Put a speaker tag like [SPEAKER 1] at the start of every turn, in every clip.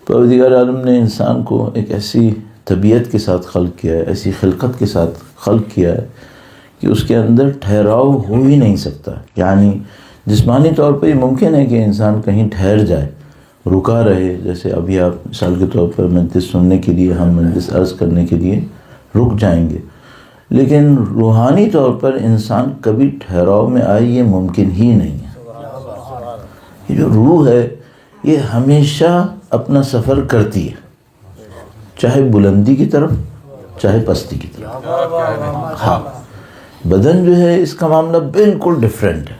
[SPEAKER 1] پروردگار عالم نے انسان کو ایک ایسی طبیعت کے ساتھ خلق کیا ہے، ایسی خلقت کے ساتھ خلق کیا ہے کہ اس کے اندر ٹھہراؤ ہو ہی نہیں سکتا. یعنی جسمانی طور پر یہ ممکن ہے کہ انسان کہیں ٹھہر جائے، رکا رہے. جیسے ابھی آپ مثال کے طور پر مجلس سننے کے لیے، ہم مجلس عرض کرنے کے لیے رک جائیں گے، لیکن روحانی طور پر انسان کبھی ٹھہراؤ میں آئے یہ ممکن ہی نہیں ہے. یہ جو روح ہے یہ ہمیشہ اپنا سفر کرتی ہے، چاہے بلندی کی طرف چاہے پستی کی طرف. ہاں، بدن جو ہے اس کا معاملہ بالکل ڈیفرنٹ ہے.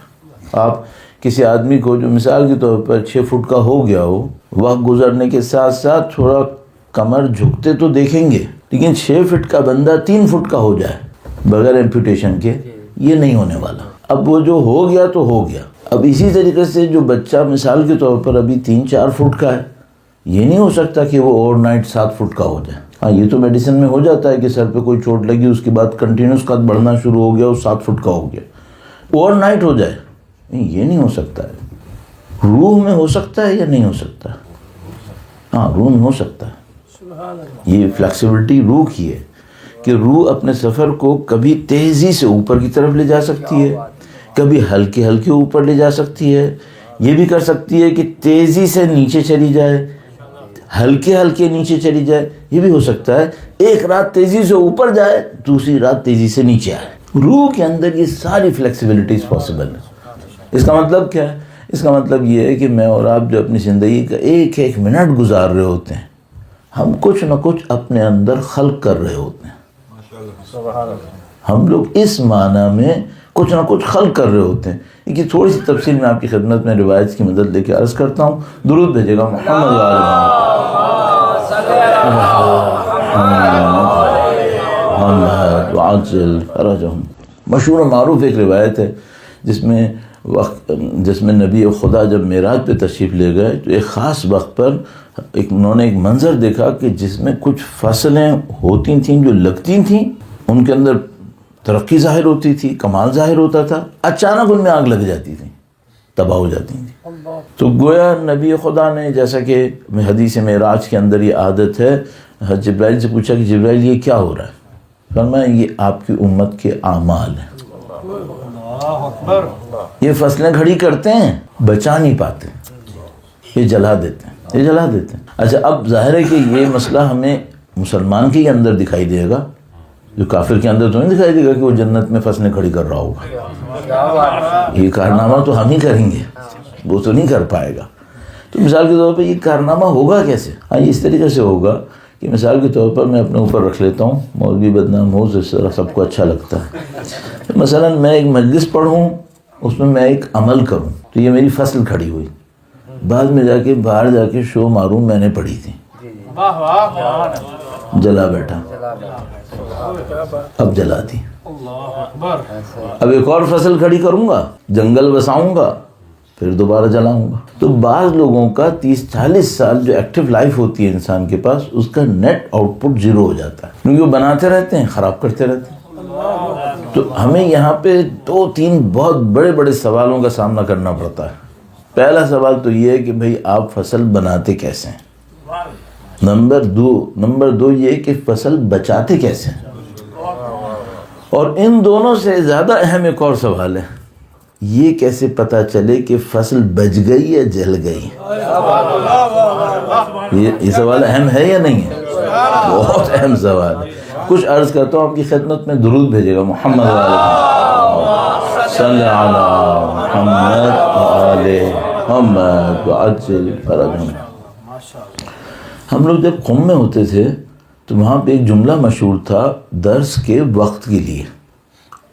[SPEAKER 1] آپ کسی آدمی کو جو مثال کے طور پر 6 فٹ کا ہو گیا ہو، وقت گزرنے کے ساتھ ساتھ تھوڑا کمر جھکتے تو دیکھیں گے، لیکن 6 فٹ کا بندہ 3 فٹ کا ہو جائے بغیر ایمپوٹیشن کے، یہ نہیں ہونے والا. اب وہ جو ہو گیا تو ہو گیا. اب اسی طریقے سے جو بچہ مثال کے طور پر ابھی 3-4 فٹ کا ہے، یہ نہیں ہو سکتا کہ وہ اوور نائٹ 7 فٹ کا ہو جائے. ہاں، یہ تو میڈیسن میں ہو جاتا ہے کہ سر پہ کوئی چوٹ لگی، اس کے بعد کنٹینیوس قد بڑھنا شروع ہو گیا، وہ 7 فٹ کا ہو گیا. اوور نائٹ ہو جائے، یہ نہیں ہو سکتا ہے. روح میں ہو سکتا ہے یا نہیں ہو سکتا؟ ہاں، روح میں ہو سکتا ہے. یہ فلیکسیبلٹی روح کی ہے کہ روح اپنے سفر کو کبھی تیزی سے اوپر کی طرف لے جا سکتی ہے، کبھی ہلکے ہلکے اوپر لے جا سکتی ہے. یہ بھی کر سکتی ہے کہ تیزی سے نیچے چلی جائے، ہلکے ہلکے نیچے چلی جائے. یہ بھی ہو سکتا ہے ایک رات تیزی سے اوپر جائے، دوسری رات تیزی سے نیچے آئے. روح کے اندر یہ ساری فلیکسیبلٹیز پاسبل ہے. اس کا مطلب کیا ہے؟ اس کا مطلب یہ ہے کہ میں اور آپ جو اپنی زندگی کا ایک ایک منٹ گزار رہے ہوتے ہیں، ہم کچھ نہ کچھ اپنے اندر خلق کر رہے ہوتے ہیں. ہم لوگ اس معنی میں کچھ نہ کچھ خلق کر رہے ہوتے ہیں. یہ تھوڑی سی تفصیل میں آپ کی خدمت میں روایت کی مدد لے کے عرض کرتا ہوں. درود بھیجے گا محمد وعجل فرجہم. مشہور و معروف ایک روایت ہے جس میں نبی خدا جب معراج پہ تشریف لے گئے تو ایک خاص وقت پر انہوں نے ایک منظر دیکھا کہ جس میں کچھ فصلیں ہوتی تھیں جو لگتی تھیں، ان کے اندر ترقی ظاہر ہوتی تھی، کمال ظاہر ہوتا تھا. اچانک ان میں آگ لگ جاتی تھی، تباہ ہو جاتی تھیں. تو گویا نبی خدا نے، جیسا کہ حدیث معراج کے اندر یہ عادت ہے، جبرائیل سے پوچھا کہ جبرائیل یہ کیا ہو رہا ہے؟ فرمایا یہ آپ کی امت کے اعمال ہیں. یہ فصلیں کھڑی کرتے ہیں، بچا نہیں پاتے، یہ جلا دیتے ہیں، یہ جلا دیتے ہیں. اچھا، اب ظاہر ہے کہ یہ مسئلہ ہمیں مسلمان کے اندر دکھائی دے گا، جو کافر کے اندر تو نہیں دکھائی دے گا کہ وہ جنت میں فصلیں کھڑی کر رہا ہوگا. یہ کارنامہ تو ہم ہی کریں گے، وہ تو نہیں کر پائے گا. تو مثال کے طور پر یہ کارنامہ ہوگا کیسے؟ ہاں، یہ اس طریقے سے ہوگا کہ مثال کے طور پر میں اپنے اوپر رکھ لیتا ہوں، مولوی بدنام ہو اس طرح سب کو اچھا لگتا ہے. مثلا میں ایک مجلس پڑھوں، اس میں ایک عمل کروں، تو یہ میری فصل کھڑی ہوئی. بعد میں جا کے باہر جا کے شو ماروں میں نے پڑھی تھی، جلا بیٹھا، اب جلا دی. اب ایک اور فصل کھڑی کروں گا، جنگل بساؤں گا، پھر دوبارہ جلاؤں گا. تو بعض لوگوں کا 30-40 سال جو ایکٹیو لائف ہوتی ہے انسان کے پاس، اس کا نیٹ آؤٹ پٹ 0 ہو جاتا ہے، کیونکہ وہ بناتے رہتے ہیں، خراب کرتے رہتے ہیں. تو ہمیں یہاں پہ 2-3 بہت بڑے بڑے سوالوں کا سامنا کرنا پڑتا ہے. پہلا سوال تو یہ ہے کہ بھئی آپ فصل بناتے کیسے ہیں. نمبر دو یہ کہ فصل بچاتے کیسے ہیں. اور ان دونوں سے زیادہ اہم ایک اور سوال ہے، یہ کیسے پتہ چلے کہ فصل بچ گئی یا جل گئی. یہ سوال اہم ہے یا نہیں ہے؟ بہت اہم سوال ہے. کچھ عرض کرتا ہوں آپ کی خدمت میں. درود بھیجے گا محمد صلی علی محمد وآل محمد وعجل فرجہم. ہم لوگ جب قم میں ہوتے تھے تو وہاں پہ ایک جملہ مشہور تھا درس کے وقت کے لیے،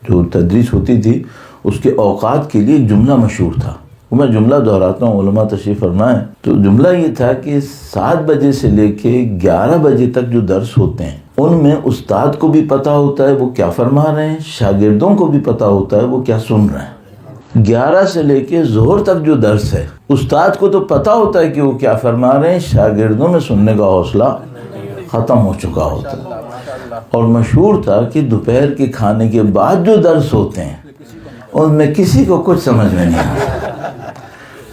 [SPEAKER 1] جو تدریس ہوتی تھی اس کے اوقات کے لیے ایک جملہ مشہور تھا. میں جملہ دہراتا ہوں، علماء تشریف فرمائیں. تو جملہ یہ تھا کہ 7 بجے سے لے کے 11 بجے تک جو درس ہوتے ہیں ان میں استاد کو بھی پتہ ہوتا ہے وہ کیا فرما رہے ہیں، شاگردوں کو بھی پتہ ہوتا ہے وہ کیا سن رہے ہیں. 11 سے لے کے ظہر تک جو درس ہے، استاد کو تو پتہ ہوتا ہے کہ وہ کیا فرما رہے ہیں، شاگردوں میں سننے کا حوصلہ ختم ہو چکا ہوتا ہے. اور مشہور تھا کہ دوپہر کے کھانے کے بعد جو درس ہوتے ہیں ان میں کسی کو کچھ سمجھ میں نہیں آتا.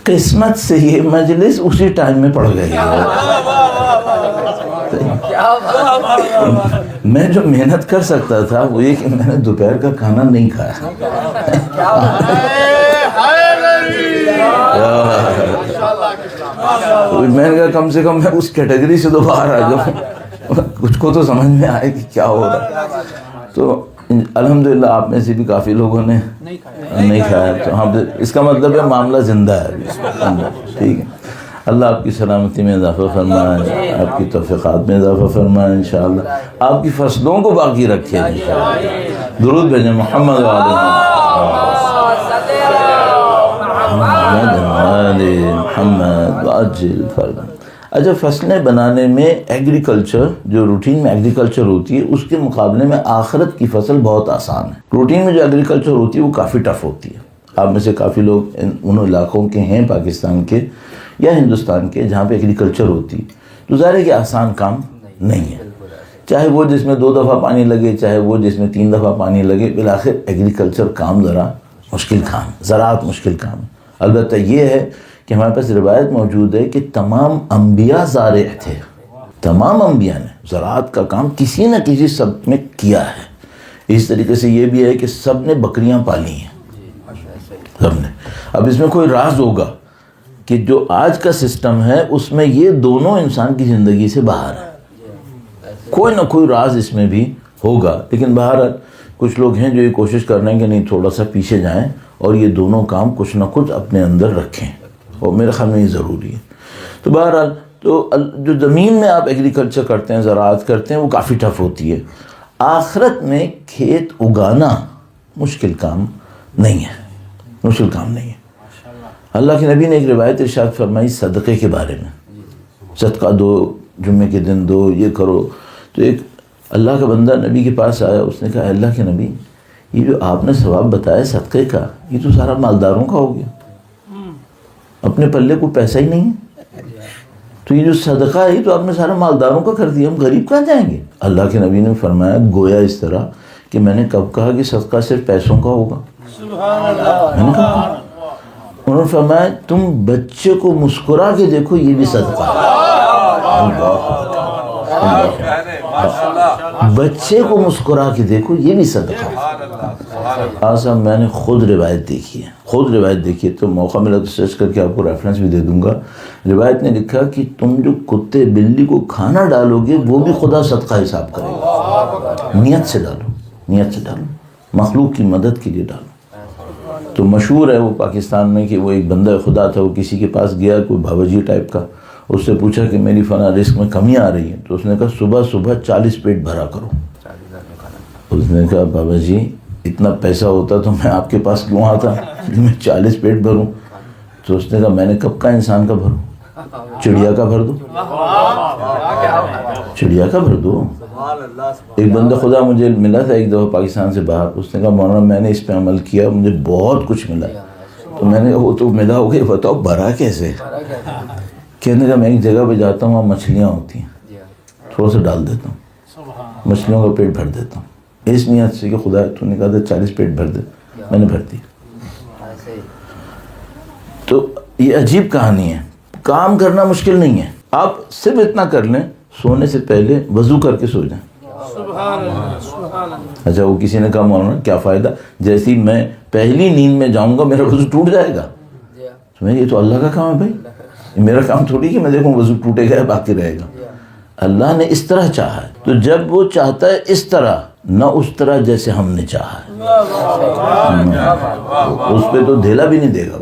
[SPEAKER 1] قسمت سے یہ مجلس اسی ٹائم میں پڑ گئی ہے. میں جو محنت کر سکتا تھا وہ یہ کہ میں نے دوپہر کا کھانا نہیں کھایا. میں نے کہا کم سے کم میں اس کیٹیگری سے تو باہر آ جاؤں, کچھ کو تو سمجھ میں آئے کہ کیا ہو رہا ہے. تو الحمدللہ آپ میں سے بھی کافی لوگوں نے نہیں کھایا, تو ہاں اس کا مطلب ہے معاملہ زندہ ہے. ٹھیک ہے, اللہ آپ کی سلامتی میں اضافہ فرمائے, آپ کی توفیقات میں اضافہ فرمائے انشاءاللہ, آپ کی فصلوں کو باقی رکھے انشاءاللہ. درود بھیجیں محمد محمد واجل فرما. اچھا, فصلیں بنانے میں ایگریکلچر, جو روٹین میں ایگریکلچر ہوتی ہے اس کے مقابلے میں آخرت کی فصل بہت آسان ہے. روٹین میں جو ایگریکلچر ہوتی ہے وہ کافی ٹف ہوتی ہے. آپ میں سے کافی لوگ ان علاقوں کے ہیں پاکستان کے یا ہندوستان کے جہاں پہ ایگریکلچر ہوتی ہے, تو ظاہر ہے کہ آسان کام نہیں ہے. چاہے وہ جس میں 2 دفعہ پانی لگے, چاہے وہ جس میں 3 دفعہ پانی لگے, بالآخر ایگریکلچر کام ذرا مشکل کام, زراعت مشکل کام ہے. البتہ یہ ہے کہ ہمارے پاس روایت موجود ہے کہ تمام انبیاء زارع تھے. تمام انبیاء نے زراعت کا کام کسی نہ کسی سب میں کیا ہے. اس طریقے سے یہ بھی ہے کہ سب نے بکریاں پالی ہیں, سب نے. اب اس میں کوئی راز ہوگا کہ جو آج کا سسٹم ہے اس میں یہ دونوں انسان کی زندگی سے باہر ہے. کوئی نہ کوئی راز اس میں بھی ہوگا, لیکن بہرحال کچھ لوگ ہیں جو یہ کوشش کر رہے ہیں کہ نہیں تھوڑا سا پیچھے جائیں اور یہ دونوں کام کچھ نہ کچھ اپنے اندر رکھیں, اور میرے خیال میں یہ ضروری ہے. تو بہرحال تو جو زمین میں آپ ایگریکلچر کرتے ہیں, زراعت کرتے ہیں, وہ کافی ٹف ہوتی ہے. آخرت میں کھیت اگانا مشکل کام نہیں ہے, مشکل کام نہیں ہے. اللہ کے نبی نے ایک روایت ارشاد فرمائی صدقے کے بارے میں, صدقہ دو, جمعے کے دن دو, یہ کرو. تو ایک اللہ کا بندہ نبی کے پاس آیا, اس نے کہا اللہ کے نبی, یہ جو آپ نے ثواب بتایا صدقے کا, یہ تو سارا مالداروں کا ہو گیا, اپنے پلے کو پیسہ ہی نہیں ہے. تو یہ جو صدقہ ہے یہ تو آپ نے سارا مالداروں کا کر دیا, ہم غریب کہاں جائیں گے؟ اللہ کے نبی نے فرمایا گویا اس طرح کہ میں نے کب کہا کہ صدقہ صرف پیسوں کا ہوگا؟ میں نے کہا. انہوں نے فرمایا تم بچے کو مسکرا کے دیکھو, یہ بھی صدقہ ہے. بچے کو مسکرا کے دیکھو, یہ بھی صدقہ ہے. آسا میں نے خود روایت دیکھی ہے, تو موقع ملا تو سرچ کر کے آپ کو ریفرنس بھی دے دوں گا. روایت نے لکھا کہ تم جو کتے بلی کو کھانا ڈالو گے وہ بھی خدا صدقہ حساب کرے گا. نیت سے ڈالو, مخلوق کی مدد کے لیے ڈالو. تو مشہور ہے وہ پاکستان میں کہ وہ ایک بندہ خدا تھا, وہ کسی کے پاس گیا, کوئی بابا جی ٹائپ کا, اس سے پوچھا کہ میری فلاں رزق میں کمی آ رہی ہے. تو اس نے کہا صبح 40 پیٹ بھرا کرو. اس نے کہا بابا جی اتنا پیسہ ہوتا تو میں آپ کے پاس کیوں آتا کہ میں 40 پیٹ بھروں. تو اس نے کہا میں نے کب کا انسان کا بھروں, چڑیا کا بھر دو. ایک بندہ خدا مجھے ملا تھا ایک دفعہ پاکستان سے باہر, اس نے کہا مولانا میں نے اس پہ عمل کیا, مجھے بہت کچھ ملا. تو میں نے کہا وہ تو ملا ہو گیا, بتاؤ بھرا کیسے؟ کہنے کا میں ایک جگہ پہ جاتا ہوں, وہاں مچھلیاں ہوتی ہیں, تھوڑا سا ڈال دیتا ہوں, مچھلیوں کا پیٹ بھر دیتا ہوں, اس نیت سے کہ خدا تو نے کہا تھا 40 پیٹ بھر دے, میں نے بھر دی. تو یہ عجیب کہانی ہے. کام کرنا مشکل نہیں ہے, آپ صرف اتنا کر لیں, سونے سے پہلے وضو کر کے سو جائیں. اچھا وہ کسی نے کہا مولانا کیا فائدہ, جیسی میں پہلی نیند میں جاؤں گا میرا وضو ٹوٹ جائے گا. یہ تو اللہ کا کام ہے بھائی, میرا کام تھوڑی کہ میں دیکھوں وضو ٹوٹے گا باقی رہے گا. اللہ نے اس طرح چاہا ہے, تو جب وہ چاہتا ہے اس طرح, نہ اس طرح جیسے ہم نے چاہا ہے, اس پہ تو دھیلا بھی نہیں دے گا.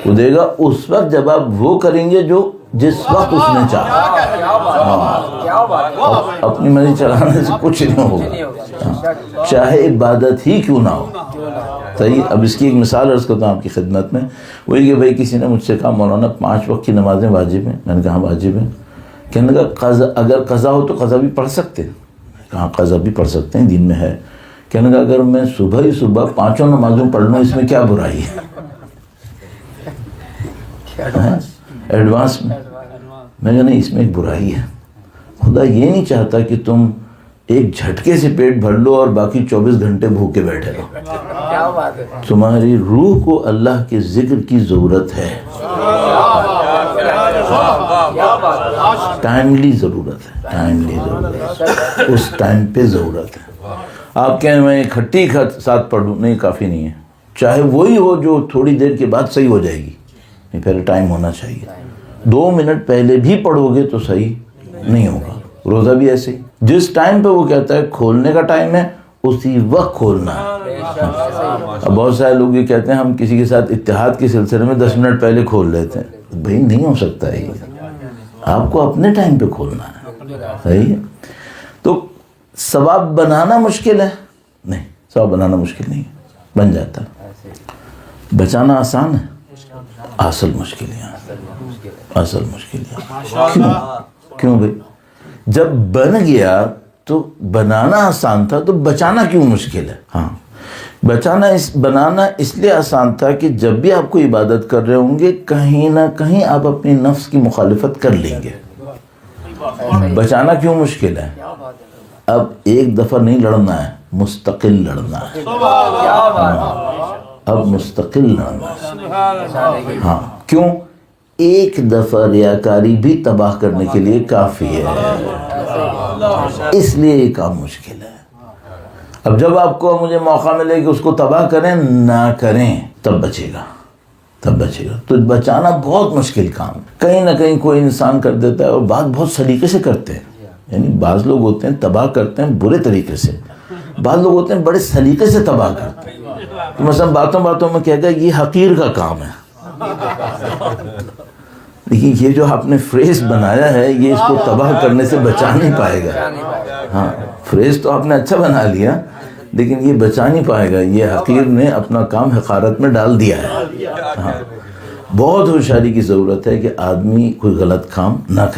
[SPEAKER 1] وہ دے گا اس وقت جب آپ وہ کریں گے جو جس وقت اس نے چاہا. اپنی مرضی چلانے سے کچھ نہیں ہوگا, چاہے عبادت ہی کیوں نہ ہو. صحیح. اب اس کی ایک مثال عرض کرتا ہوں آپ کی خدمت میں. وہی کہ بھائی کسی نے مجھ سے کہا مولانا 5 وقت کی نمازیں واجب ہیں. میں نے کہا واجب ہیں. کہنے لگا اگر قضا ہو تو قضا بھی پڑھ سکتے ہیں. کہاں قضا بھی پڑھ سکتے ہیں, دین میں ہے. کہنے لگا اگر میں صبح 5 نمازوں پڑھ لوں اس میں کیا برائی ہے؟ ایڈوانس میں. میں کہا نہیں, اس میں ایک برائی ہے. خدا یہ نہیں چاہتا کہ تم ایک جھٹکے سے پیٹ بھر لو اور باقی 24 گھنٹے بھوکے بیٹھے رہو. تمہاری روح کو اللہ کے ذکر کی ضرورت ہے. ٹائملی ضرورت ہے، ٹائملی ضرورت ہے، اس ٹائم پہ ضرورت ہے۔ آپ کہیں میں کھٹی ساتھ پڑھوں، نہیں، کافی نہیں ہے، چاہے وہی ہو جو تھوڑی دیر کے بعد صحیح ہو جائے گی، نہیں، پہلے ٹائم ہونا چاہیے۔ 2 منٹ پہلے بھی پڑھو گے تو صحیح نہیں ہوگا۔ روزہ بھی ایسے ہی، جس ٹائم پہ وہ کہتا ہے کھولنے کا ٹائم ہے اسی وقت کھولنا ہے۔ اب بہت سارے لوگ یہ کہتے ہیں ہم کسی کے ساتھ اتحاد کے سلسلے میں 10 منٹ پہلے کھول لیتے ہیں، بھائی نہیں ہو سکتا ہے، یہ آپ کو اپنے ٹائم پہ کھولنا ہے، صحیح ہے؟ تو ثواب بنانا مشکل ہے؟ نہیں، ثواب بنانا مشکل نہیں ہے، بن جاتا ہے۔ بچانا آسان ہے؟ اصل مشکل ہے، اصل مشکل ہے۔ کیوں بھائی؟ جب بن گیا تو بنانا آسان تھا تو بچانا کیوں مشکل ہے؟ ہاں، بنانا اس لیے آسان تھا کہ جب بھی آپ کو عبادت کر رہے ہوں گے کہیں نہ کہیں آپ اپنی نفس کی مخالفت کر لیں گے۔ بچانا کیوں مشکل ہے؟ اب ایک دفعہ نہیں لڑنا ہے، مستقل لڑنا ہے، اب مستقل لڑنا ہے۔ ہاں، کیوں؟ ایک دفعہ ریاکاری بھی تباہ کرنے کے لیے کافی ہے، اس لیے یہ کام مشکل ہے۔ اب جب آپ کو مجھے موقع ملے کہ اس کو تباہ کریں نہ کریں، تب بچے گا، تب بچے گا۔ تو بچانا بہت مشکل کام ہے۔ کہیں نہ کہیں کوئی انسان کر دیتا ہے، اور بات بہت سلیقے سے کرتے ہیں، یعنی بعض لوگ ہوتے ہیں تباہ کرتے ہیں برے طریقے سے، بعض لوگ ہوتے ہیں بڑے سلیقے سے تباہ کرتے ہیں۔ تو مثلا باتوں باتوں میں کہے گا یہ حقیر کا کام ہے، لیکن یہ جو آپ نے فریز بنایا ہے یہ اس کو تباہ کرنے سے بچا نہیں پائے گا۔ ہاں، فریز تو آپ نے اچھا بنا لیا لیکن یہ بچا نہیں پائے گا، یہ حقیر نے اپنا کام حقارت میں ڈال دیا ہے۔ ہاں، بہت ہوشیاری کی ضرورت ہے کہ آدمی کوئی غلط کام نہ کرے۔